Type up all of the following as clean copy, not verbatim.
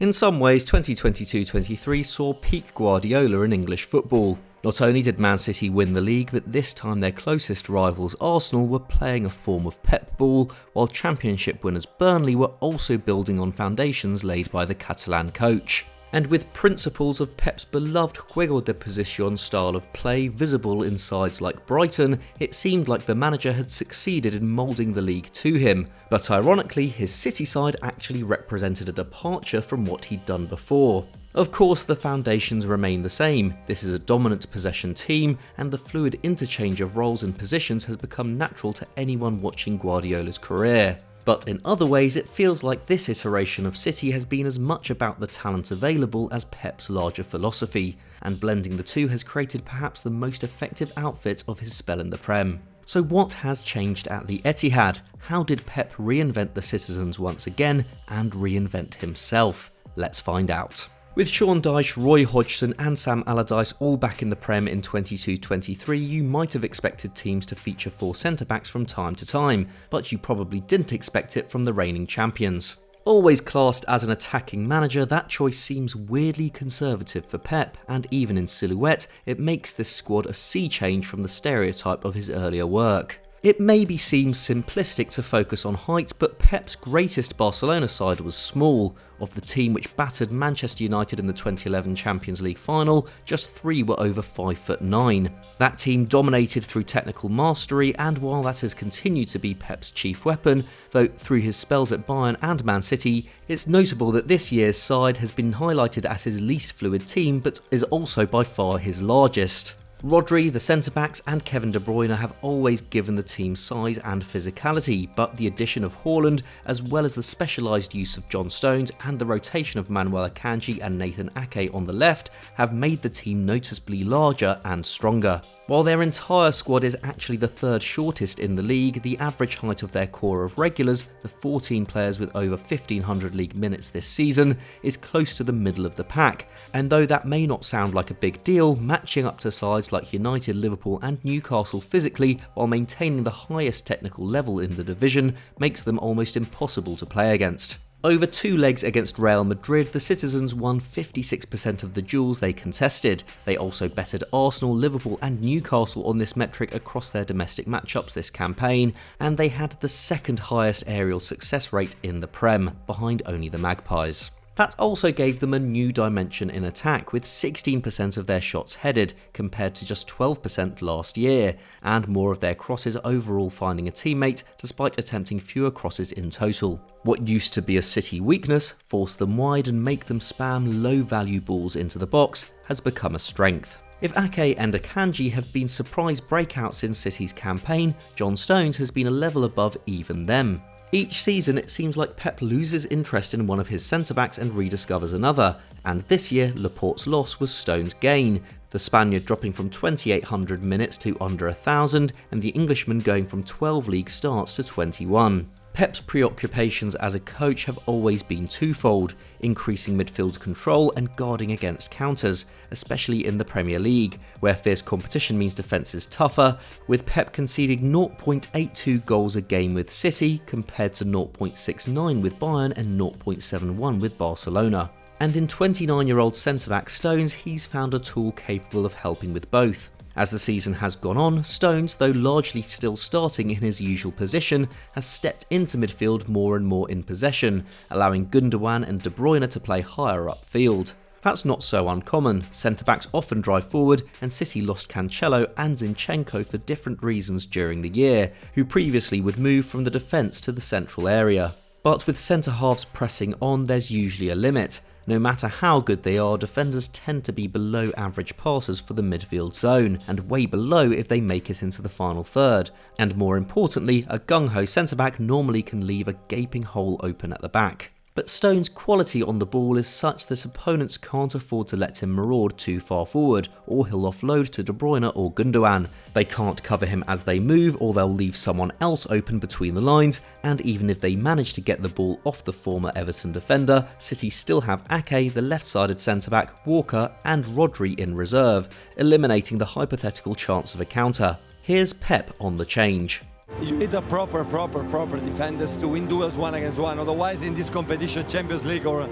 In some ways, 2022-23 saw peak Guardiola in English football. Not only did Man City win the league, but this time their closest rivals Arsenal were playing a form of Pep-ball, while championship winners Burnley were also building on foundations laid by the Catalan coach. And with principles of Pep's beloved juego de posicion style of play visible in sides like Brighton, it seemed like the manager had succeeded in moulding the league to him. But ironically, his City side actually represented a departure from what he'd done before. Of course, the foundations remain the same. This is a dominant possession team, and the fluid interchange of roles and positions has become natural to anyone watching Guardiola's career. But in other ways, it feels like this iteration of City has been as much about the talent available as Pep's larger philosophy, and blending the two has created perhaps the most effective outfit of his spell in the Prem. So what has changed at the Etihad? How did Pep reinvent the citizens once again, and reinvent himself? Let's find out. With Sean Dyche, Roy Hodgson and Sam Allardyce all back in the Prem in 22-23, you might have expected teams to feature 4 centre-backs from time to time, but you probably didn't expect it from the reigning champions. Always classed as an attacking manager, that choice seems weirdly conservative for Pep, and even in silhouette, it makes this squad a sea change from the stereotype of his earlier work. It maybe seems simplistic to focus on height, but Pep's greatest Barcelona side was small. Of the team which battered Manchester United in the 2011 Champions League final, just 3 were over 5'9". That team dominated through technical mastery, and while that has continued to be Pep's chief weapon, though through his spells at Bayern and Man City, it's notable that this year's side has been highlighted as his least fluid team, but is also by far his largest. Rodri, the centre-backs and Kevin De Bruyne have always given the team size and physicality, but the addition of Haaland, as well as the specialised use of John Stones and the rotation of Manuel Akanji and Nathan Ake on the left, have made the team noticeably larger and stronger. While their entire squad is actually the 3rd shortest in the league, the average height of their core of regulars, the 14 players with over 1,500 league minutes this season, is close to the middle of the pack. And though that may not sound like a big deal, matching up to sides like United, Liverpool and Newcastle physically while maintaining the highest technical level in the division makes them almost impossible to play against. Over 2 legs against Real Madrid, the citizens won 56% of the duels they contested. They also bettered Arsenal, Liverpool and Newcastle on this metric across their domestic matchups this campaign, and they had the 2nd highest aerial success rate in the Prem, behind only the Magpies. That also gave them a new dimension in attack, with 16% of their shots headed, compared to just 12% last year, and more of their crosses overall finding a teammate, despite attempting fewer crosses in total. What used to be a City weakness, force them wide and make them spam low-value balls into the box, has become a strength. If Ake and Akanji have been surprise breakouts in City's campaign, John Stones has been a level above even them. Each season it seems like Pep loses interest in one of his centre-backs and rediscovers another, and this year Laporte's loss was Stone's gain, the Spaniard dropping from 2,800 minutes to under 1,000 and the Englishman going from 12 league starts to 21. Pep's preoccupations as a coach have always been twofold: increasing midfield control and guarding against counters, especially in the Premier League, where fierce competition means defence is tougher, with Pep conceding 0.82 goals a game with City compared to 0.69 with Bayern and 0.71 with Barcelona. And in 29-year-old centre-back Stones, he's found a tool capable of helping with both. As the season has gone on, Stones, though largely still starting in his usual position, has stepped into midfield more and more in possession, allowing Gundogan and De Bruyne to play higher upfield. That's not so uncommon. Centre-backs often drive forward, and City lost Cancelo and Zinchenko for different reasons during the year, who previously would move from the defence to the central area. But with centre-halves pressing on, there's usually a limit. No matter how good they are, defenders tend to be below average passers for the midfield zone, and way below if they make it into the final third. And more importantly, a gung-ho centre-back normally can leave a gaping hole open at the back. But Stone's quality on the ball is such that opponents can't afford to let him maraud too far forward, or he'll offload to De Bruyne or Gundogan. They can't cover him as they move, or they'll leave someone else open between the lines, and even if they manage to get the ball off the former Everton defender, City still have Ake, the left-sided centre-back, Walker and Rodri in reserve, eliminating the hypothetical chance of a counter. Here's Pep on the change. You need a proper defenders to win duels 1 against 1. Otherwise, in this competition, Champions League or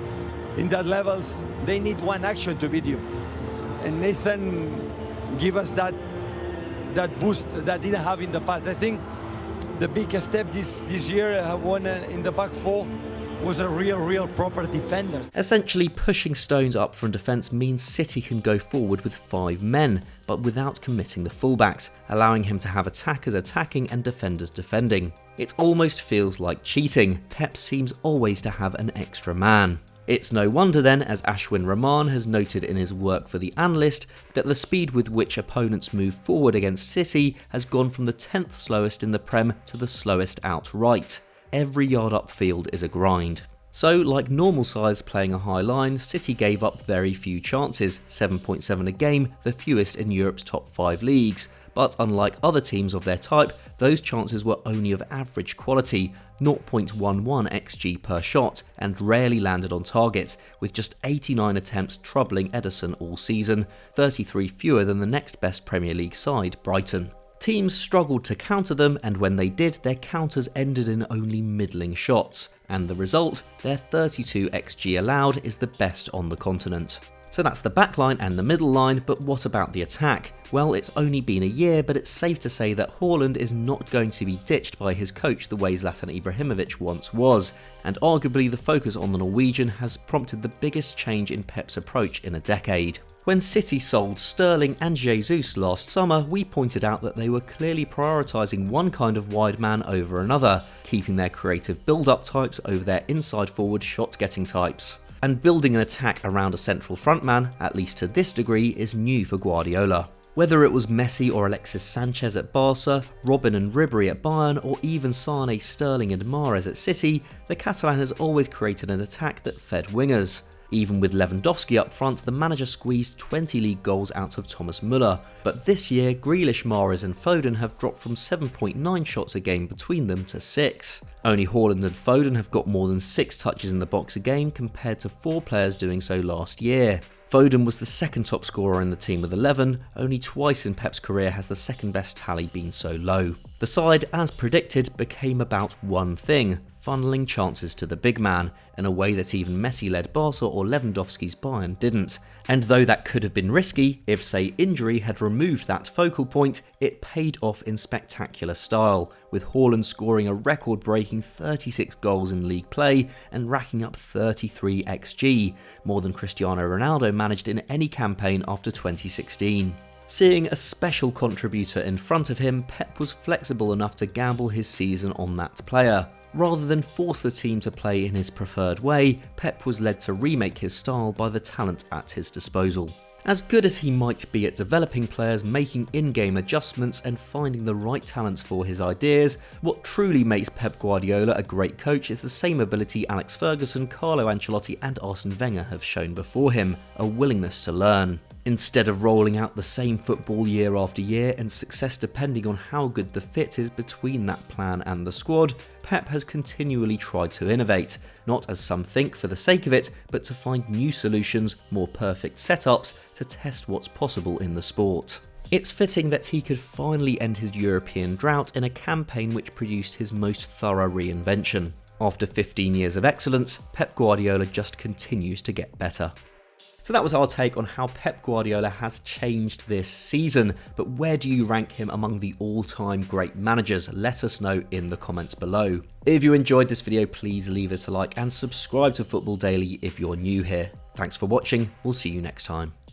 in that levels, they need one action to beat you. And Nathan give us that boost that didn't have in the past. I think the biggest step this year, one in the back four, was a real proper defender. Essentially, pushing Stones up from defence means City can go forward with 5 men, but without committing the fullbacks, allowing him to have attackers attacking and defenders defending. It almost feels like cheating. Pep seems always to have an extra man. It's no wonder then, as Ashwin Rahman has noted in his work for The Analyst, that the speed with which opponents move forward against City has gone from the 10th slowest in the Prem to the slowest outright. Every yard upfield is a grind. So, like normal sides playing a high line, City gave up very few chances, 7.7 a game, the fewest in Europe's top 5 leagues. But unlike other teams of their type, those chances were only of average quality, 0.11 xG per shot, and rarely landed on target, with just 89 attempts troubling Ederson all season, 33 fewer than the next best Premier League side, Brighton. Teams struggled to counter them, and when they did, their counters ended in only middling shots, and the result, their 32 xG allowed, is the best on the continent. So that's the backline and the middle line, but what about the attack? Well, it's only been a year, but it's safe to say that Haaland is not going to be ditched by his coach the way Zlatan Ibrahimovic once was, and arguably the focus on the Norwegian has prompted the biggest change in Pep's approach in a decade. When City sold Sterling and Jesus last summer, we pointed out that they were clearly prioritising one kind of wide man over another, keeping their creative build-up types over their inside-forward shot-getting types. And building an attack around a central frontman, at least to this degree, is new for Guardiola. Whether it was Messi or Alexis Sanchez at Barca, Robin and Ribéry at Bayern, or even Sane, Sterling and Mahrez at City, the Catalan has always created an attack that fed wingers. Even with Lewandowski up front, the manager squeezed 20 league goals out of Thomas Müller. But this year, Grealish, Mahrez and Foden have dropped from 7.9 shots a game between them to 6. Only Haaland and Foden have got more than 6 touches in the box a game compared to 4 players doing so last year. Foden was the second top scorer in the team with 11, only twice in Pep's career has the second best tally been so low. The side, as predicted, became about one thing: funneling chances to the big man, in a way that even Messi-led Barca or Lewandowski's Bayern didn't. And though that could have been risky, if say injury had removed that focal point, it paid off in spectacular style, with Haaland scoring a record-breaking 36 goals in league play and racking up 33 xG, more than Cristiano Ronaldo managed in any campaign after 2016. Seeing a special contributor in front of him, Pep was flexible enough to gamble his season on that player. Rather than force the team to play in his preferred way, Pep was led to remake his style by the talent at his disposal. As good as he might be at developing players, making in-game adjustments and finding the right talents for his ideas, what truly makes Pep Guardiola a great coach is the same ability Alex Ferguson, Carlo Ancelotti and Arsene Wenger have shown before him: a willingness to learn. Instead of rolling out the same football year after year and success depending on how good the fit is between that plan and the squad, Pep has continually tried to innovate, not as some think for the sake of it, but to find new solutions, more perfect setups to test what's possible in the sport. It's fitting that he could finally end his European drought in a campaign which produced his most thorough reinvention. After 15 years of excellence, Pep Guardiola just continues to get better. So that was our take on how Pep Guardiola has changed this season, but where do you rank him among the all-time great managers? Let us know in the comments below. If you enjoyed this video, please leave it a like and subscribe to Football Daily if you're new here. Thanks for watching, we'll see you next time.